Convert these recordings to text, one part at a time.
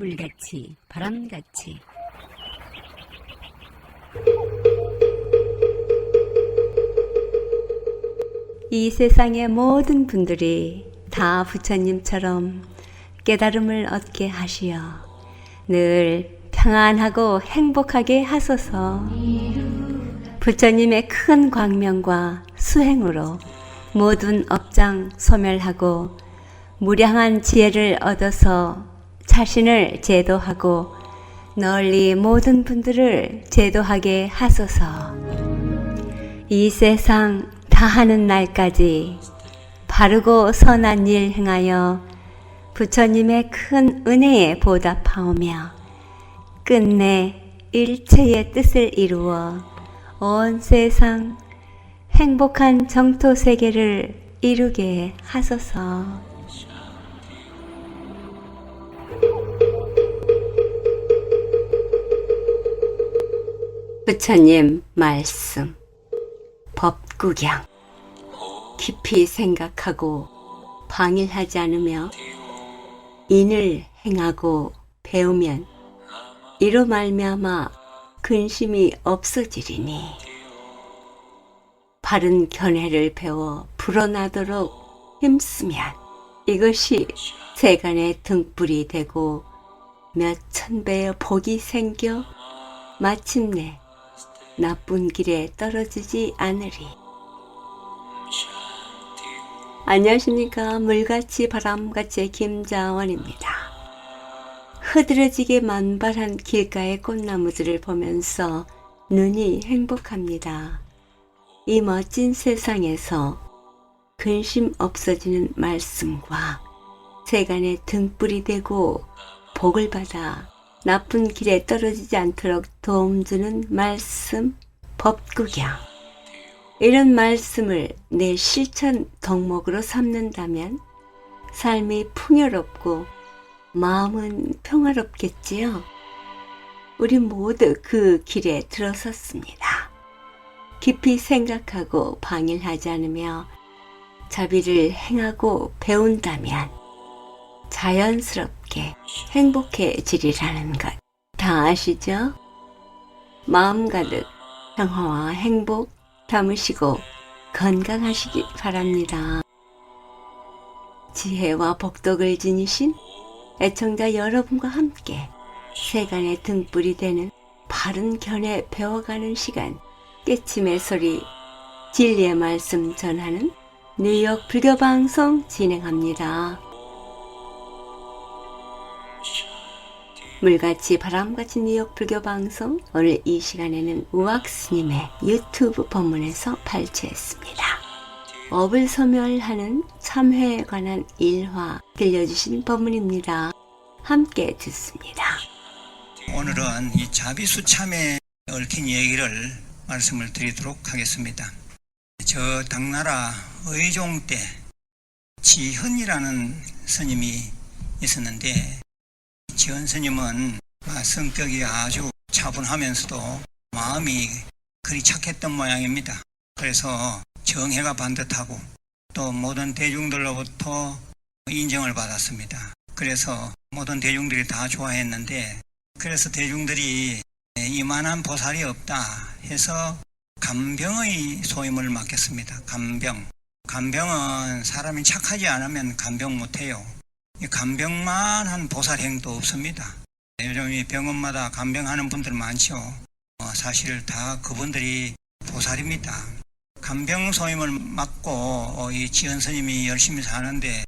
물같이 바람같이 이 세상의 모든 분들이 다 부처님처럼 깨달음을 얻게 하시어 늘 평안하고 행복하게 하소서. 부처님의 큰 광명과 수행으로 모든 업장 소멸하고 무량한 지혜를 얻어서 자신을 제도하고 널리 모든 분들을 제도하게 하소서. 이 세상 다하는 날까지 바르고 선한 일 행하여 부처님의 큰 은혜에 보답하오며 끝내 일체의 뜻을 이루어 온 세상 행복한 정토 세계를 이루게 하소서. 부처님 말씀 법구경 깊이 생각하고 방일하지 않으며 인을 행하고 배우면 이로 말미암아 근심이 없어지리니 바른 견해를 배워 불어나도록 힘쓰면 이것이 세간의 등불이 되고 몇천 배의 복이 생겨 마침내 나쁜 길에 떨어지지 않으리. 안녕하십니까. 물같이 바람같이 김자원입니다. 흐드러지게 만발한 길가의 꽃나무들을 보면서 눈이 행복합니다. 이 멋진 세상에서 근심 없어지는 말씀과 세간의 등불이 되고 복을 받아 나쁜 길에 떨어지지 않도록 도움 주는 말씀 법구경, 이런 말씀을 내 실천 덕목으로 삼는다면 삶이 풍요롭고 마음은 평화롭겠지요. 우리 모두 그 길에 들어섰습니다. 깊이 생각하고 방일하지 않으며 자비를 행하고 배운다면 자연스럽게 행복해지리라는 것 다 아시죠? 마음 가득 평화와 행복 담으시고 건강하시기 바랍니다. 지혜와 복덕을 지니신 애청자 여러분과 함께 세간의 등불이 되는 바른 견해 배워가는 시간, 깨침의 소리, 진리의 말씀 전하는 뉴욕 불교방송 진행합니다. 물같이 바람같이 뉴욕 불교방송, 오늘 이 시간에는 우악스님의 유튜브 법문에서 발췌했습니다. 업을 소멸하는 참회에 관한 일화 들려주신 법문입니다. 함께 듣습니다. 오늘은 이 자비수참에 얽힌 얘기를 말씀을 드리도록 하겠습니다. 저 당나라 의종 때 지헌이라는 스님이 있었는데, 지헌 스님은 성격이 아주 차분하면서도 마음이 그리 착했던 모양입니다. 그래서 정혜가 반듯하고 또 모든 대중들로부터 인정을 받았습니다. 그래서 모든 대중들이 다 좋아했는데, 그래서 대중들이 이만한 보살이 없다 해서 간병의 소임을 맡겼습니다. 간병은 사람이 착하지 않으면 간병 못해요. 간병만 한 보살행도 없습니다. 요즘 이 병원마다 간병하는 분들 많죠. 사실 다 그분들이 보살입니다. 간병 소임을 맡고 이 지헌 스님이 열심히 사는데,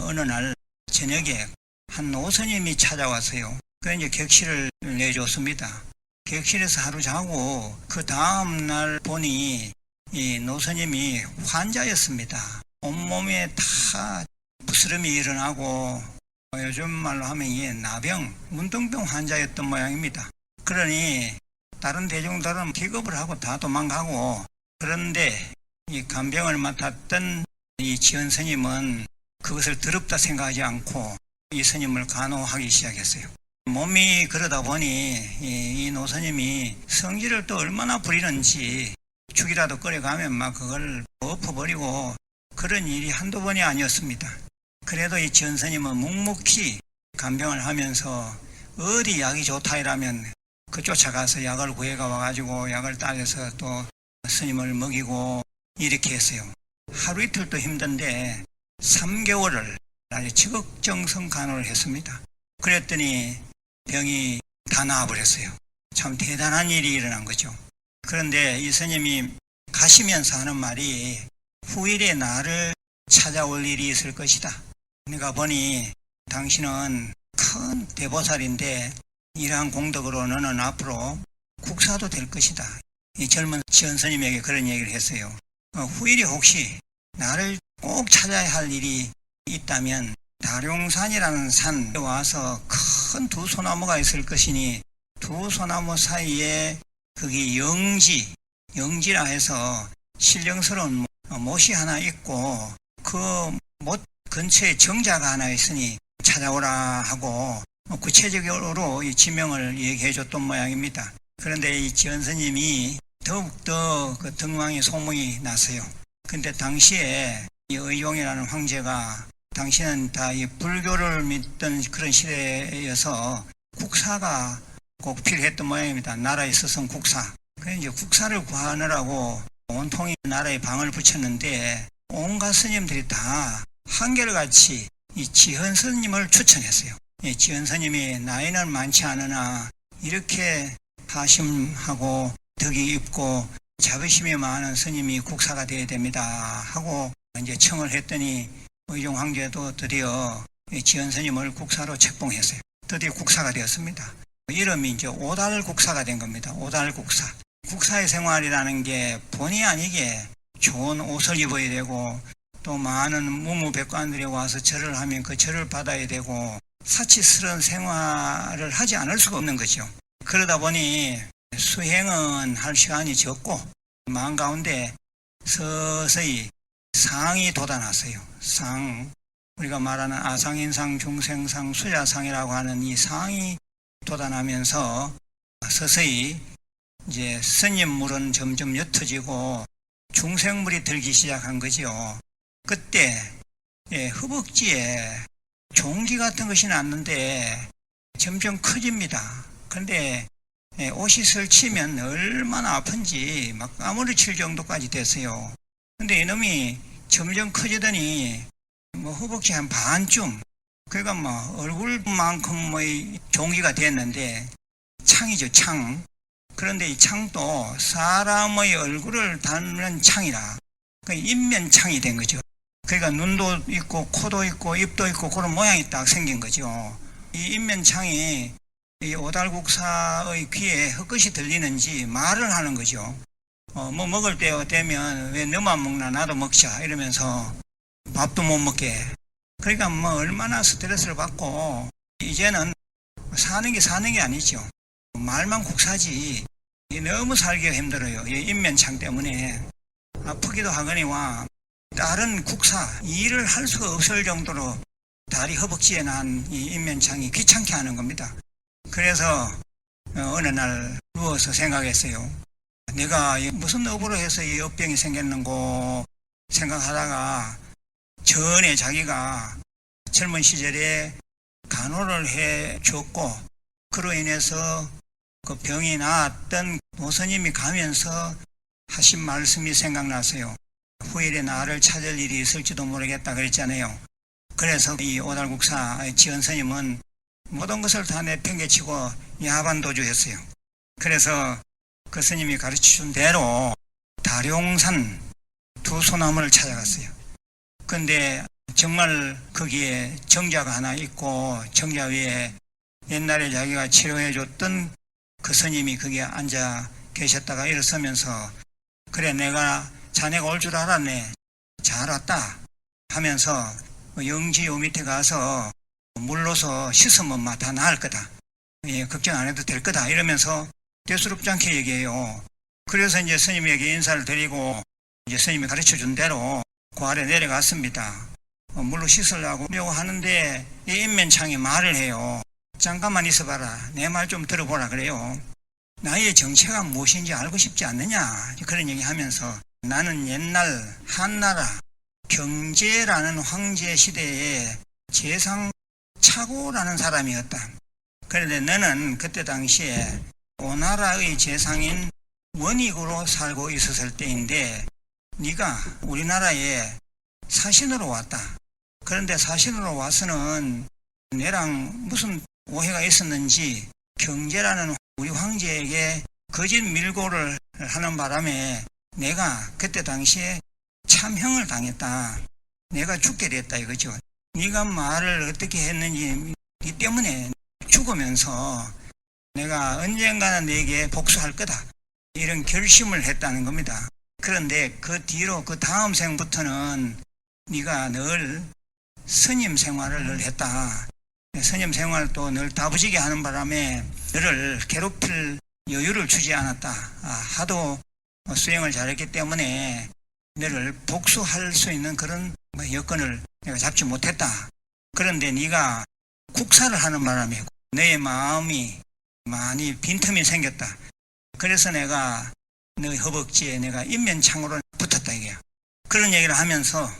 어느 날 저녁에 한 노스님이 찾아왔어요. 그래서 이제 객실을 내줬습니다. 객실에서 하루 자고 그 다음 날 보니 이 노스님이 환자였습니다. 온몸에 다 부스럼이 일어나고, 요즘 말로 하면 이게 나병, 문둥병 환자였던 모양입니다. 그러니 다른 대중들은 기겁을 하고 다 도망가고, 그런데 이 간병을 맡았던 이 지헌 스님은 그것을 더럽다 생각하지 않고 이 스님을 간호하기 시작했어요. 몸이 그러다 보니 이 노스님이 성질을 또 얼마나 부리는지 죽이라도 끓여가면 막 그걸 엎어버리고, 그런 일이 한두 번이 아니었습니다. 그래도 이 지헌 스님은 묵묵히 간병을 하면서 어디 약이 좋다 이라면 그 쫓아가서 약을 구해가 와가지고 약을 따려서 또 스님을 먹이고 이렇게 했어요. 하루 이틀도 힘든데 3개월을 아주 지극정성 간호를 했습니다. 그랬더니 병이 다 나아버렸어요. 참 대단한 일이 일어난 거죠. 그런데 이 스님이 가시면서 하는 말이 후일에 나를 찾아올 일이 있을 것이다. 내가 보니 당신은 큰 대보살인데 이러한 공덕으로 너는 앞으로 국사도 될 것이다. 이 젊은 지원 스님에게 그런 얘기를 했어요. 후일에 혹시 나를 꼭 찾아야 할 일이 있다면 다룡산이라는 산에 와서 큰 두 소나무가 있을 것이니 두 소나무 사이에 거기 영지라 해서 신령스러운 못이 하나 있고 그 못 근처에 정자가 하나 있으니 찾아오라 하고 구체적으로 이 지명을 얘기해 줬던 모양입니다. 그런데 이 지원스님이 더욱더 그 등왕의 소문이 났어요. 근데 당시에 이 의종이라는 황제가 당시는 다 이 불교를 믿던 그런 시대여서 국사가 꼭 필요했던 모양입니다. 나라에 있어서는 국사. 그래서 이제 국사를 구하느라고 온통이 나라에 방을 붙였는데 온갖 스님들이 다 한결같이 이 지현 스님을 추천했어요. 이 지현 스님이 나이는 많지 않으나 이렇게 하심하고 덕이 있고 자부심이 많은 스님이 국사가 되어야 됩니다 하고 이제 청을 했더니 의종 황제도 드디어 지현 스님을 국사로 책봉했어요. 드디어 국사가 되었습니다. 이름이 이제 오달국사가 된 겁니다. 오달국사. 국사의 생활이라는 게 본의 아니게 좋은 옷을 입어야 되고 또 많은 무무백관들이 와서 절을 하면 그 절을 받아야 되고 사치스러운 생활을 하지 않을 수가 없는 거죠. 그러다 보니 수행은 할 시간이 적고 마음 가운데 서서히 상이 돋아났어요. 상, 우리가 말하는 아상인상, 중생상, 수자상이라고 하는 이 상이 돋아나면서 서서히 이제 스님물은 점점 옅어지고 중생물이 들기 시작한 거죠. 그때 허벅지에 종기 같은 것이 났는데 점점 커집니다. 그런데 옷이 설치면 얼마나 아픈지 막 아무리 칠 정도까지 됐어요. 근데 이놈이 점점 커지더니 뭐 허벅지 한 반쯤, 그러니까 뭐 얼굴만큼의 종기가 됐는데 창이죠, 창. 그런데 이 창도 사람의 얼굴을 닮는 창이라 그러니까 인면창이 된 거죠. 그러니까 눈도 있고 코도 있고 입도 있고 그런 모양이 딱 생긴 거죠. 이 인면창이 이 오달국사의 귀에 헛것이 들리는지 말을 하는 거죠. 뭐 먹을 때가 되면 왜 너만 먹나 나도 먹자 이러면서 밥도 못 먹게. 그러니까 뭐 얼마나 스트레스를 받고 이제는 사는 게 아니죠. 말만 국사지 너무 살기가 힘들어요. 이 인면창 때문에 아프기도 하거니와 다른 국사 일을 할 수가 없을 정도로 다리 허벅지에 난 이 인면창이 귀찮게 하는 겁니다. 그래서 어느 날 누워서 생각했어요. 내가 무슨 업으로 해서 이 업병이 생겼는고 생각하다가 전에 자기가 젊은 시절에 간호를 해 줬고 그로 인해서 그 병이 나았던 노스님이 가면서 하신 말씀이 생각나서요. 후일에 나를 찾을 일이 있을지도 모르겠다 그랬잖아요. 그래서 이 오달국사 지원스님은 모든 것을 다 내팽개치고 야반도주했어요. 그래서 그 스님이 가르쳐준 대로 다룡산 두 소나무를 찾아갔어요. 근데 정말 거기에 정자가 하나 있고 정자 위에 옛날에 자기가 치료해줬던 그 스님이 거기에 앉아 계셨다가 일어서면서 그래 내가 자네가 올 줄 알았네. 잘 왔다 하면서 영지 요 밑에 가서 물로서 씻으면 다 나을 거다. 예, 걱정 안 해도 될 거다 이러면서 대수롭지 않게 얘기해요. 그래서 이제 스님에게 인사를 드리고 이제 스님이 가르쳐준 대로 그 아래 내려갔습니다. 물로 씻으려고 하는데 이 인면창이 말을 해요. 잠깐만 있어봐라. 내 말 좀 들어보라 그래요. 나의 정체가 무엇인지 알고 싶지 않느냐 그런 얘기하면서 나는 옛날 한나라 경제라는 황제 시대에 재상 차고라는 사람이었다. 그런데 너는 그때 당시에 오나라의 재상인 원익으로 살고 있었을 때인데 네가 우리나라에 사신으로 왔다. 그런데 사신으로 와서는 내랑 무슨 오해가 있었는지 경제라는 우리 황제에게 거짓 밀고를 하는 바람에 내가 그때 당시에 참형을 당했다. 내가 죽게 됐다 이거죠. 네가 말을 어떻게 했는지 이 때문에 죽으면서 내가 언젠가는 내게 복수할 거다. 이런 결심을 했다는 겁니다. 그런데 그 뒤로 그 다음 생부터는 네가 늘 스님 생활을 늘 했다. 스님 생활도 늘 다부지게 하는 바람에 너를 괴롭힐 여유를 주지 않았다. 하도 수행을 잘했기 때문에 너를 복수할 수 있는 그런 여건을 내가 잡지 못했다. 그런데 네가 국사를 하는 바람에 너의 마음이 많이 빈틈이 생겼다. 그래서 내가 너의 허벅지에 내가 인면창으로 붙었다 이게야. 그런 얘기를 하면서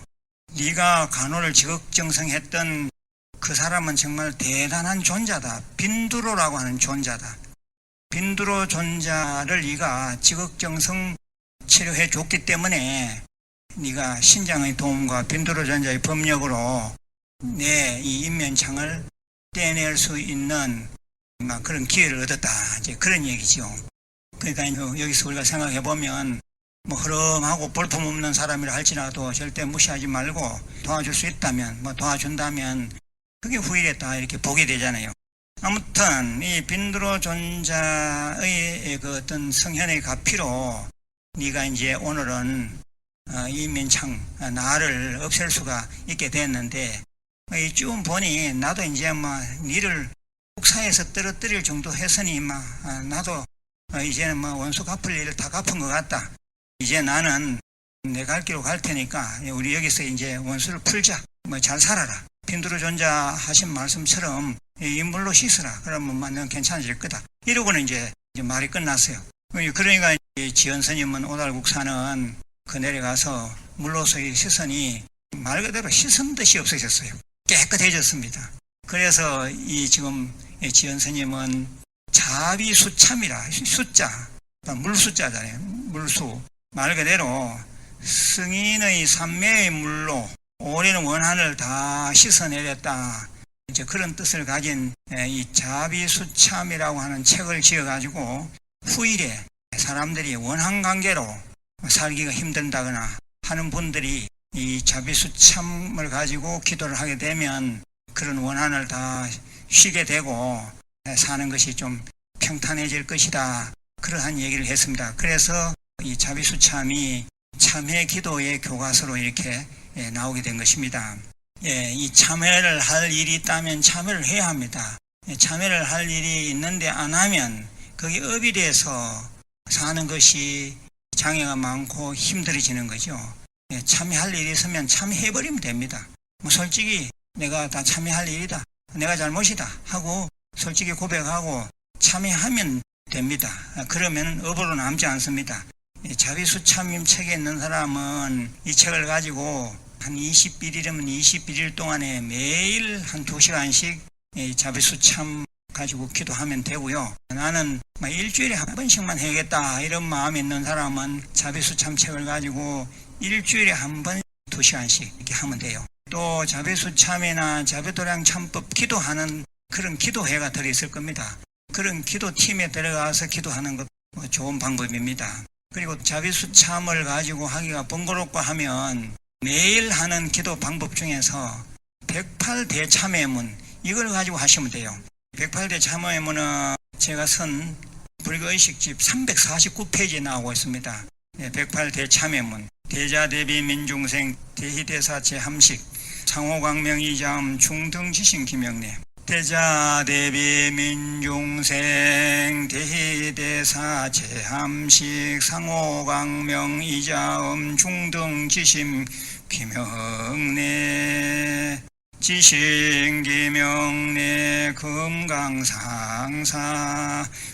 네가 간호를 지극정성했던 그 사람은 정말 대단한 존재다. 빈두로라고 하는 존재다. 빈두로 존재를 네가 지극정성 치료해 줬기 때문에 네가 신장의 도움과 빈두로 존재의 법력으로 내 이 인면창을 떼낼 수 있는 그런 기회를 얻었다. 이제 그런 얘기죠. 그러니까 여기서 우리가 생각해 보면 흐름하고 볼품없는 사람이라 할지라도 절대 무시하지 말고 도와줄 수 있다면 도와준다면 그게 후일했다 이렇게 보게 되잖아요. 아무튼 이 빈두로 존자의 그 어떤 성현의 가피로 네가 이제 오늘은 이 면창 나를 없앨 수가 있게 됐는데 쭉 보니 나도 이제 니를 국사에서 떨어뜨릴 정도 했으니 나도 이제는 원수 갚을 일을 다 갚은 것 같다. 이제 나는 내 갈 길로 갈 테니까 우리 여기서 이제 원수를 풀자. 잘 살아라. 빈두로 존자 하신 말씀처럼 인물로 씻으라. 그러면 넌 괜찮아질 거다. 이러고는 이제 말이 끝났어요. 그러니까 지연 스님은 오달국사는 그 내려가서 물로서의 시선이 말 그대로 씻은 듯이 없어졌어요. 깨끗해졌습니다. 그래서 이 지금 지연 스님은 자비수참이라 숫자 물숫자잖아요. 물수 말 그대로 승인의 삼매의 물로 오래는 원한을 다 씻어내렸다. 이제 그런 뜻을 가진 이 자비수참이라고 하는 책을 지어가지고 후일에 사람들이 원한 관계로 살기가 힘든다거나 하는 분들이 이 자비수참을 가지고 기도를 하게 되면 그런 원한을 다 쉬게 되고 사는 것이 좀 평탄해질 것이다. 그러한 얘기를 했습니다. 그래서 이 자비수참이 참회 기도의 교과서로 이렇게 나오게 된 것입니다. 이 참회를 할 일이 있다면 참회를 해야 합니다. 참회를 할 일이 있는데 안 하면 거기 업이 돼서 사는 것이 장애가 많고 힘들어지는 거죠. 참회할 일이 있으면 참회해버리면 됩니다. 솔직히 내가 다 참회할 일이다. 내가 잘못이다 하고 솔직히 고백하고 참회하면 됩니다. 그러면 업으로 남지 않습니다. 자비수참임 책에 있는 사람은 이 책을 가지고 한 21일이면 21일 동안에 매일 한 2시간씩 자비수참 가지고 기도하면 되고요. 나는 일주일에 한 번씩만 해야겠다 이런 마음이 있는 사람은 자비수참 책을 가지고 일주일에 한 번 2시간씩 이렇게 하면 돼요. 또 자비수참이나 자비도량 참법 기도하는 그런 기도회가 들어있을 겁니다. 그런 기도팀에 들어가서 기도하는 것 좋은 방법입니다. 그리고 자비수참을 가지고 하기가 번거롭고 하면 매일 하는 기도 방법 중에서 108대참회문 이걸 가지고 하시면 돼요. 108대참회문은 제가 쓴 불교의식집 349페이지에 나오고 있습니다. 108대참회문 대자대비 민중생 대희대사 제함식 상호광명이자음 중등지신 김영래 대자대비 민중생 대희대사 제함식 상호광명이자음 중등지심 김영래 지신기명래 금강상사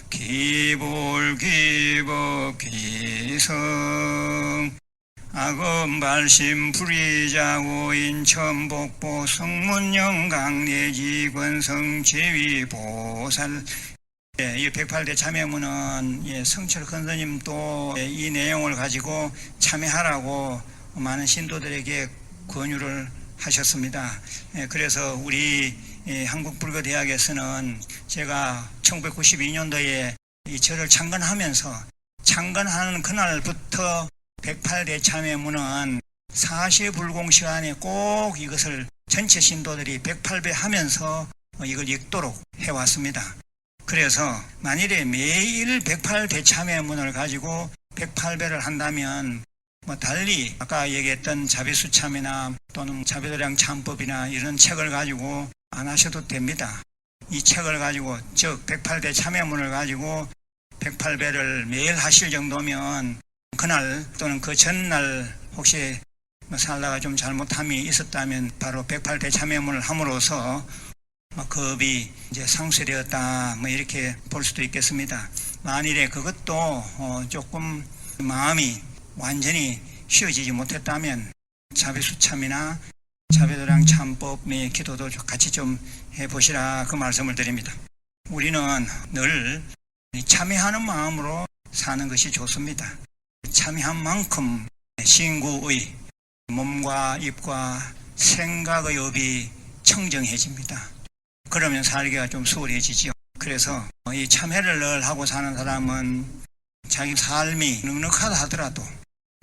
기볼기법기성 악음발심 불의자고인 천복보 성문영강 내지권성 제위보살. 이 108대 참여문은 성철 큰스님도 이 내용을 가지고 참여하라고 많은 신도들에게 권유를 하셨습니다. 그래서 우리 한국불교대학에서는 제가 1992년도에 이 절을 창건하면서 창건하는 그날부터 108대 참여문은 40불공 시간에 꼭 이것을 전체 신도들이 108배 하면서 이걸 읽도록 해왔습니다. 그래서 만일에 매일 108대 참여문을 가지고 108배를 한다면 달리 아까 얘기했던 자비수참이나 또는 자비도량 참법이나 이런 책을 가지고 안 하셔도 됩니다. 이 책을 가지고 즉 108대 참여문을 가지고 108배를 매일 하실 정도면 그날 또는 그 전날 혹시 살다가 좀 잘못함이 있었다면 바로 108대 참여문을 함으로써 겁이 이제 상쇄되었다 이렇게 볼 수도 있겠습니다. 만일에 그것도 조금 마음이 완전히 쉬어지지 못했다면 자비수참이나 자비도량 참법의 기도도 같이 좀 해보시라 그 말씀을 드립니다. 우리는 늘 참여하는 마음으로 사는 것이 좋습니다. 참여한 만큼 신구의 몸과 입과 생각의 업이 청정해집니다. 그러면 살기가 좀 수월해지죠. 그래서 이 참회를 늘 하고 사는 사람은 자기 삶이 넉넉하다 하더라도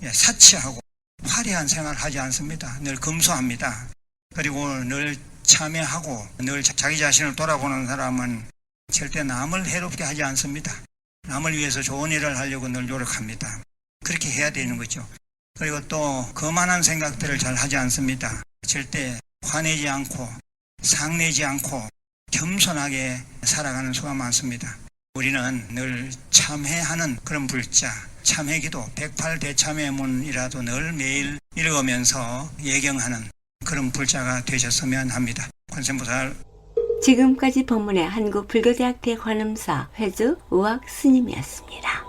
사치하고 화려한 생활을 하지 않습니다. 늘 금소합니다. 그리고 늘 참회하고 늘 자기 자신을 돌아보는 사람은 절대 남을 해롭게 하지 않습니다. 남을 위해서 좋은 일을 하려고 늘 노력합니다. 그렇게 해야 되는 거죠. 그리고 또 거만한 생각들을 잘 하지 않습니다. 절대 화내지 않고 상내지 않고 겸손하게 살아가는 수가 많습니다. 우리는 늘 참회하는 그런 불자, 참회기도 108대 참회문이라도 늘 매일 읽으면서 예경하는 그런 불자가 되셨으면 합니다. 관세음보살. 지금까지 법문의 한국불교대학대 관음사 회주 우악스님이었습니다.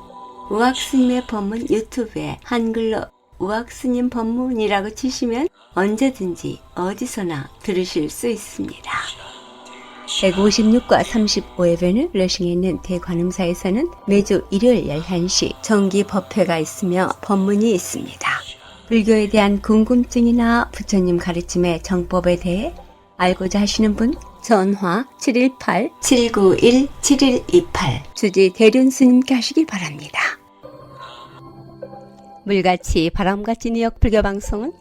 우악스님의 법문 유튜브에 한글로 우악스님 법문이라고 치시면 언제든지 어디서나 들으실 수 있습니다. 156과 35회변을 러싱에 있는 대관음사에서는 매주 일요일 11시 정기 법회가 있으며 법문이 있습니다. 불교에 대한 궁금증이나 부처님 가르침의 정법에 대해 알고자 하시는 분 전화 718-791-7128 주지 대륜스님께 하시기 바랍니다. 물같이 바람같이 뉴욕 불교방송은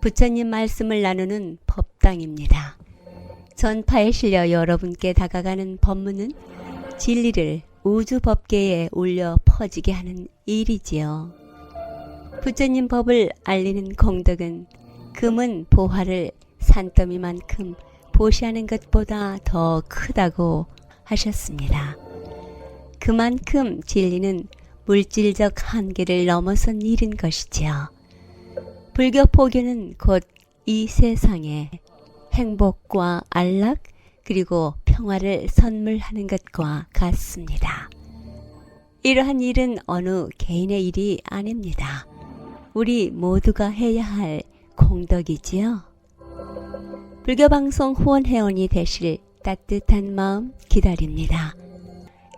부처님 말씀을 나누는 법당입니다. 전파에 실려 여러분께 다가가는 법문은 진리를 우주 법계에 올려 퍼지게 하는 일이지요. 부처님 법을 알리는 공덕은 금은 보화를 산더미만큼 보시하는 것보다 더 크다고 하셨습니다. 그만큼 진리는 물질적 한계를 넘어선 일인 것이지요. 불교 포교는 곧 이 세상에 행복과 안락 그리고 평화를 선물하는 것과 같습니다. 이러한 일은 어느 개인의 일이 아닙니다. 우리 모두가 해야 할 공덕이지요. 불교방송 후원회원이 되실 따뜻한 마음 기다립니다.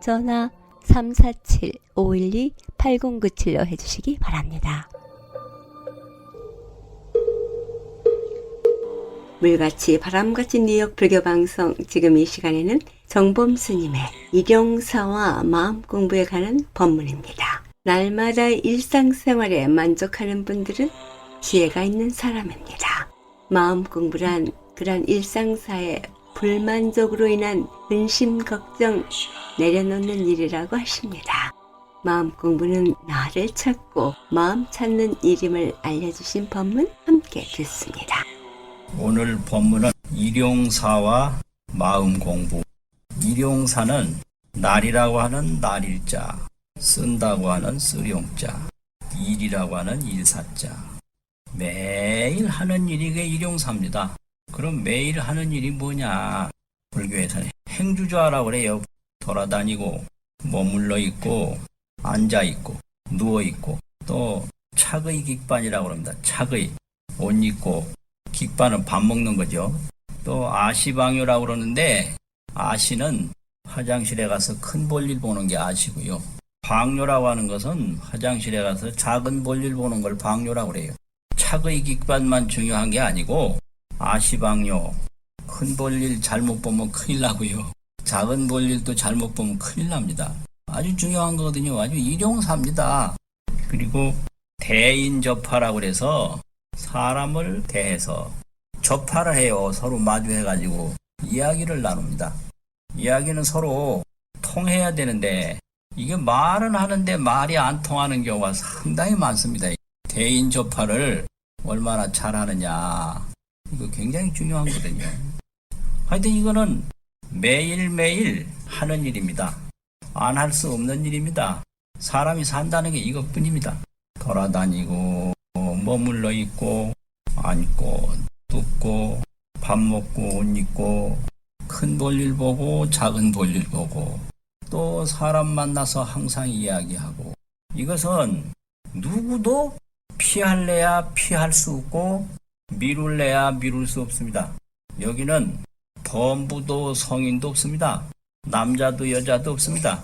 전화 347-512-8097로 해주시기 바랍니다. 물같이 바람같이 뉴욕 불교방송 지금 이 시간에는 정범스님의 일용사와 마음 공부에 관한 법문입니다. 날마다 일상생활에 만족하는 분들은 지혜가 있는 사람입니다. 마음 공부란 그런 일상사에 불만족으로 인한 근심 걱정 내려놓는 일이라고 하십니다. 마음 공부는 나를 찾고 마음 찾는 일임을 알려주신 법문 함께 듣습니다. 오늘 법문은 일용사와 마음 공부. 일용사는 날이라고 하는 날일자, 쓴다고 하는 쓰용자, 일이라고 하는 일사자. 매일 하는 일이 그 일용사입니다. 그럼 매일 하는 일이 뭐냐? 불교에서는 행주좌라고 그래요. 돌아다니고 머물러 있고 앉아 있고 누워 있고 또 착의 깃반이라고 합니다. 착의. 옷 입고, 깃반은 밥 먹는 거죠. 또 아시방요라고 그러는데, 아시는 화장실에 가서 큰 볼일 보는 게 아시고요. 방요라고 하는 것은 화장실에 가서 작은 볼일 보는 걸 방요라고 그래요. 착의 깃반만 중요한 게 아니고, 아시방요, 큰 볼일 잘못 보면 큰일 나고요. 작은 볼일도 잘못 보면 큰일 납니다. 아주 중요한 거거든요. 아주 일용사입니다. 그리고 대인접하라고 그래서 사람을 대해서 접하를 해요. 서로 마주해가지고 이야기를 나눕니다. 이야기는 서로 통해야 되는데 이게 말은 하는데 말이 안 통하는 경우가 상당히 많습니다. 대인접하를 얼마나 잘하느냐, 이거 굉장히 중요한 거거든요. 하여튼 이거는 매일매일 하는 일입니다. 안 할 수 없는 일입니다. 사람이 산다는 게 이것뿐입니다. 돌아다니고 머물러 있고 앉고 눕고 밥 먹고 옷 입고 큰 볼일 보고 작은 볼일 보고 또 사람 만나서 항상 이야기하고, 이것은 누구도 피할래야 피할 수 없고 미룰래야 미룰 수 없습니다. 여기는 범부도 성인도 없습니다. 남자도 여자도 없습니다.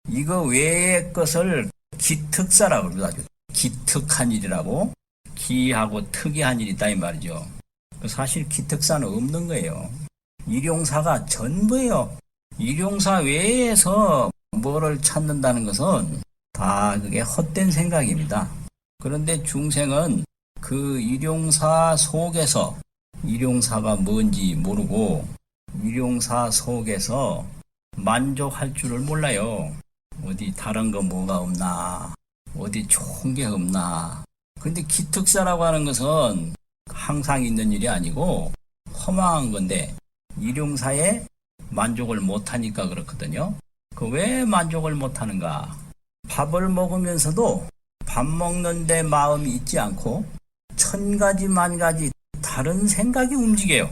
이거 외의 것을 기특사라고 합니다. 기특한 일이라고, 기하고 특이한 일이다 이 말이죠. 사실 기특사는 없는 거예요. 일용사가 전부예요. 일용사 외에서 뭐를 찾는다는 것은 다 그게 헛된 생각입니다. 그런데 중생은 그 일용사 속에서 일용사가 뭔지 모르고 일용사 속에서 만족할 줄을 몰라요. 어디 다른 거 뭐가 없나, 어디 좋은 게 없나. 근데 기특사라고 하는 것은 항상 있는 일이 아니고 허망한 건데 일용사에 만족을 못하니까 그렇거든요. 그 왜 만족을 못하는가? 밥을 먹으면서도 밥 먹는데 마음이 있지 않고 천 가지 만 가지 다른 생각이 움직여요.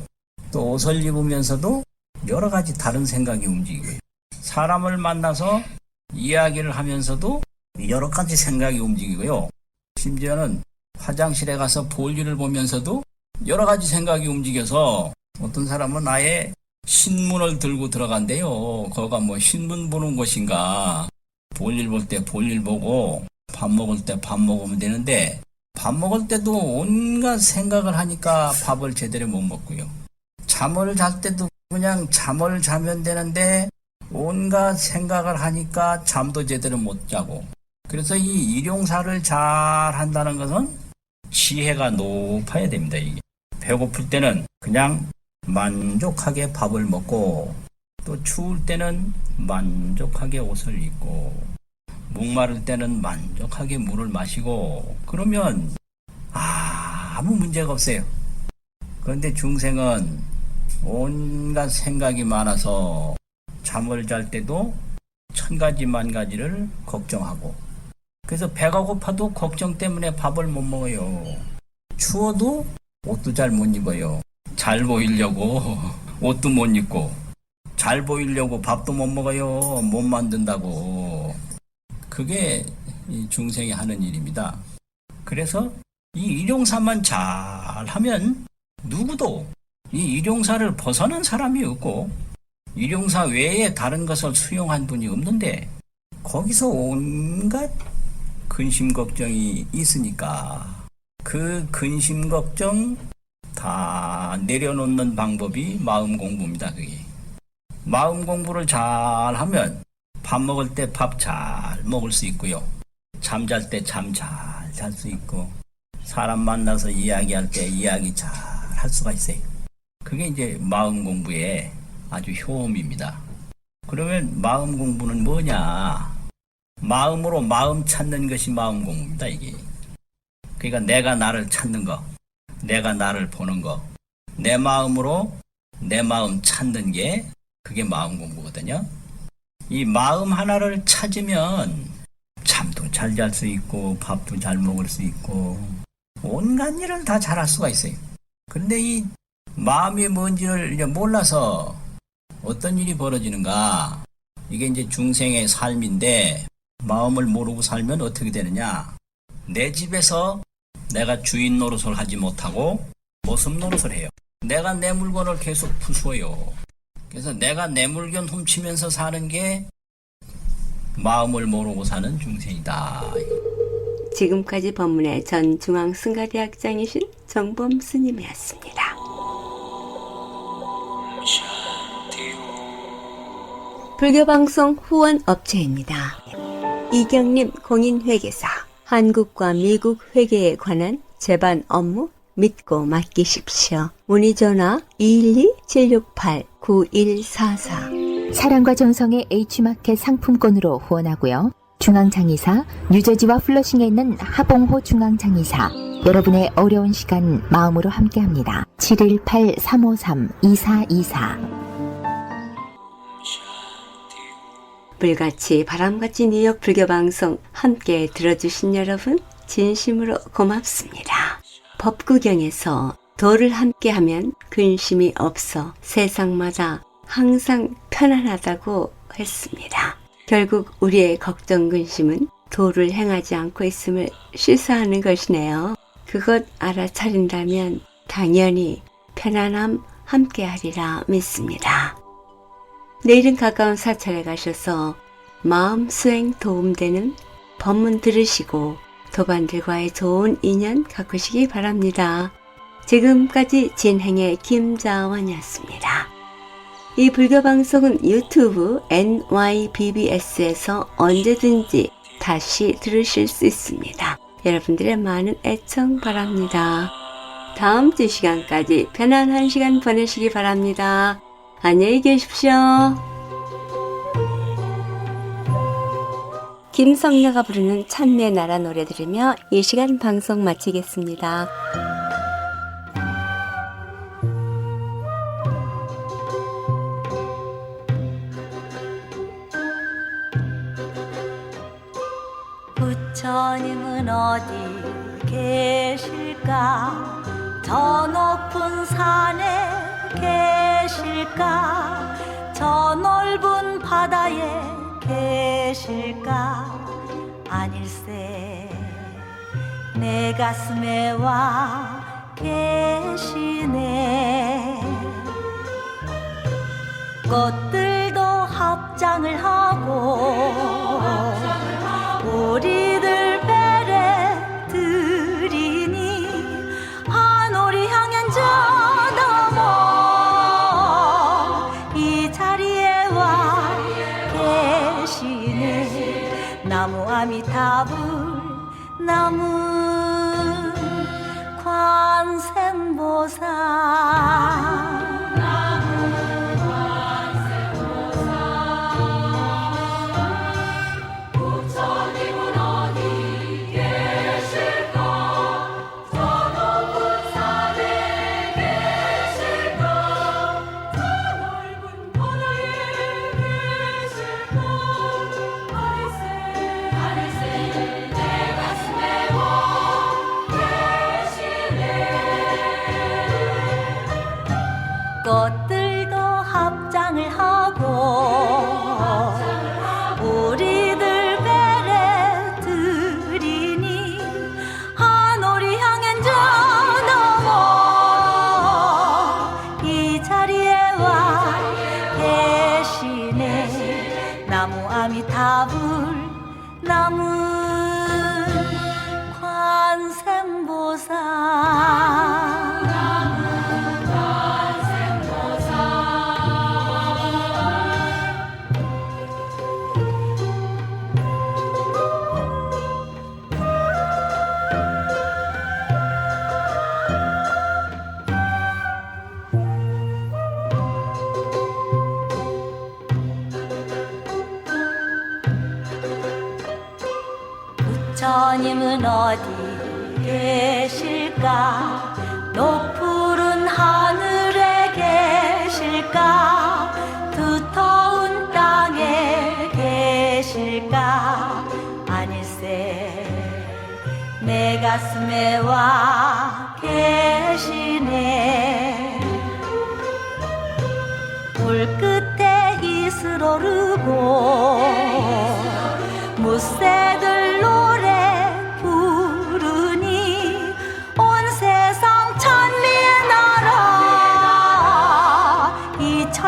또 옷을 입으면서도 여러 가지 다른 생각이 움직이고요. 사람을 만나서 이야기를 하면서도 여러 가지 생각이 움직이고요. 심지어는 화장실에 가서 볼일을 보면서도 여러 가지 생각이 움직여서 어떤 사람은 아예 신문을 들고 들어간대요. 거기가 뭐 신문 보는 곳인가. 볼일 볼 때 볼일 보고 밥 먹을 때 밥 먹으면 되는데 밥 먹을 때도 온갖 생각을 하니까 밥을 제대로 못 먹고요. 잠을 잘 때도 그냥 잠을 자면 되는데 온갖 생각을 하니까 잠도 제대로 못 자고. 그래서 이 일용사를 잘 한다는 것은 지혜가 높아야 됩니다. 이게 배고플 때는 그냥 만족하게 밥을 먹고 또 추울 때는 만족하게 옷을 입고 목마를 때는 만족하게 물을 마시고 그러면 아무 문제가 없어요. 그런데 중생은 온갖 생각이 많아서 잠을 잘 때도 천 가지 만 가지를 걱정하고, 그래서 배가 고파도 걱정 때문에 밥을 못 먹어요. 추워도 옷도 잘 못 입어요. 잘 보이려고 옷도 못 입고, 잘 보이려고 밥도 못 먹어요. 못 만든다고. 그게 이 중생이 하는 일입니다. 그래서 이 일용사만 잘하면 누구도 이 일용사를 벗어난 사람이 없고 일용사 외에 다른 것을 수용한 분이 없는데 거기서 온갖 근심 걱정이 있으니까 그 근심 걱정 다 내려놓는 방법이 마음 공부입니다. 그게 마음 공부를 잘하면 밥 먹을 때 밥 잘 먹을 수 있고요. 잠잘 때 잠 잘 잘 수 있고 사람 만나서 이야기할 때 이야기 잘 할 수가 있어요. 그게 이제 마음 공부의 아주 효험입니다. 그러면 마음 공부는 뭐냐? 마음으로 마음 찾는 것이 마음 공부입니다. 이게. 그러니까 내가 나를 찾는 거, 내가 나를 보는 거, 내 마음으로 내 마음 찾는 게 그게 마음 공부거든요. 이 마음 하나를 찾으면 잠도 잘 잘 수 있고 밥도 잘 먹을 수 있고 온갖 일을 다 잘할 수가 있어요. 그런데 이 마음이 뭔지를 이제 몰라서 어떤 일이 벌어지는가? 이게 이제 중생의 삶인데 마음을 모르고 살면 어떻게 되느냐? 내 집에서 내가 주인 노릇을 하지 못하고 모습 노릇을 해요. 내가 내 물건을 계속 부수어요. 그래서 내가 내 물건 훔치면서 사는 게 마음을 모르고 사는 중생이다. 지금까지 법문의 전 중앙승가대학장이신 정범 스님이었습니다. 불교방송 후원업체입니다. 이경림 공인회계사, 한국과 미국 회계에 관한 제반 업무 믿고 맡기십시오. 문의전화 212-768-9144. 사랑과 정성의 H마켓 상품권으로 후원하고요. 중앙장의사, 뉴저지와 플러싱에 있는 하봉호 중앙장의사, 여러분의 어려운 시간 마음으로 함께합니다. 718-353-2424. 불같이 바람같이 뉴욕 불교방송 함께 들어주신 여러분 진심으로 고맙습니다. 법구경에서 도를 함께하면 근심이 없어 세상마다 항상 편안하다고 했습니다. 결국 우리의 걱정 근심은 도를 행하지 않고 있음을 시사하는 것이네요. 그것 알아차린다면 당연히 편안함 함께하리라 믿습니다. 내일은 가까운 사찰에 가셔서 마음 수행 도움되는 법문 들으시고 도반들과의 좋은 인연 가꾸시기 바랍니다. 지금까지 진행의 김자원이었습니다. 이 불교방송은 유튜브 NYBBS에서 언제든지 다시 들으실 수 있습니다. 여러분들의 많은 애청 바랍니다. 다음 주 시간까지 편안한 시간 보내시기 바랍니다. 안녕히 계십시오. 김성녀가 부르는 찬미의 나라 노래 들으며 이 시간 방송 마치겠습니다. 부처님은 어디 계실까? 저 높은 산에 계실까? 저 넓은 바다에 계실까? 아닐세 내 가슴에 와 계시네. 꽃들도 합장을 하고 우리들 배래 들이니 하늘이 향연 저 넘어 이 자리에 와 계시네. 나무 아미타불 나무 관세음보살 꽃들도 합장을 하고 우리들 배래 들이니 하늘이 향연 저 넘어 이 자리에 와 계시네. 나무 아미타불 나무 관세음보살 부처님은 어디 계실까? 높푸른 하늘에 계실까? 두터운 땅에 계실까? 아닐세 내 가슴에 와 계시네. 물 끝에 이슬 오르고 무새들 노래 부르고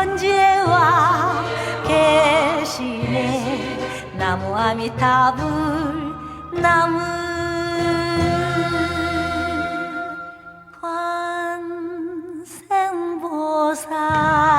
천지에 와 계시네. 나무 아미타불 나무 관생보살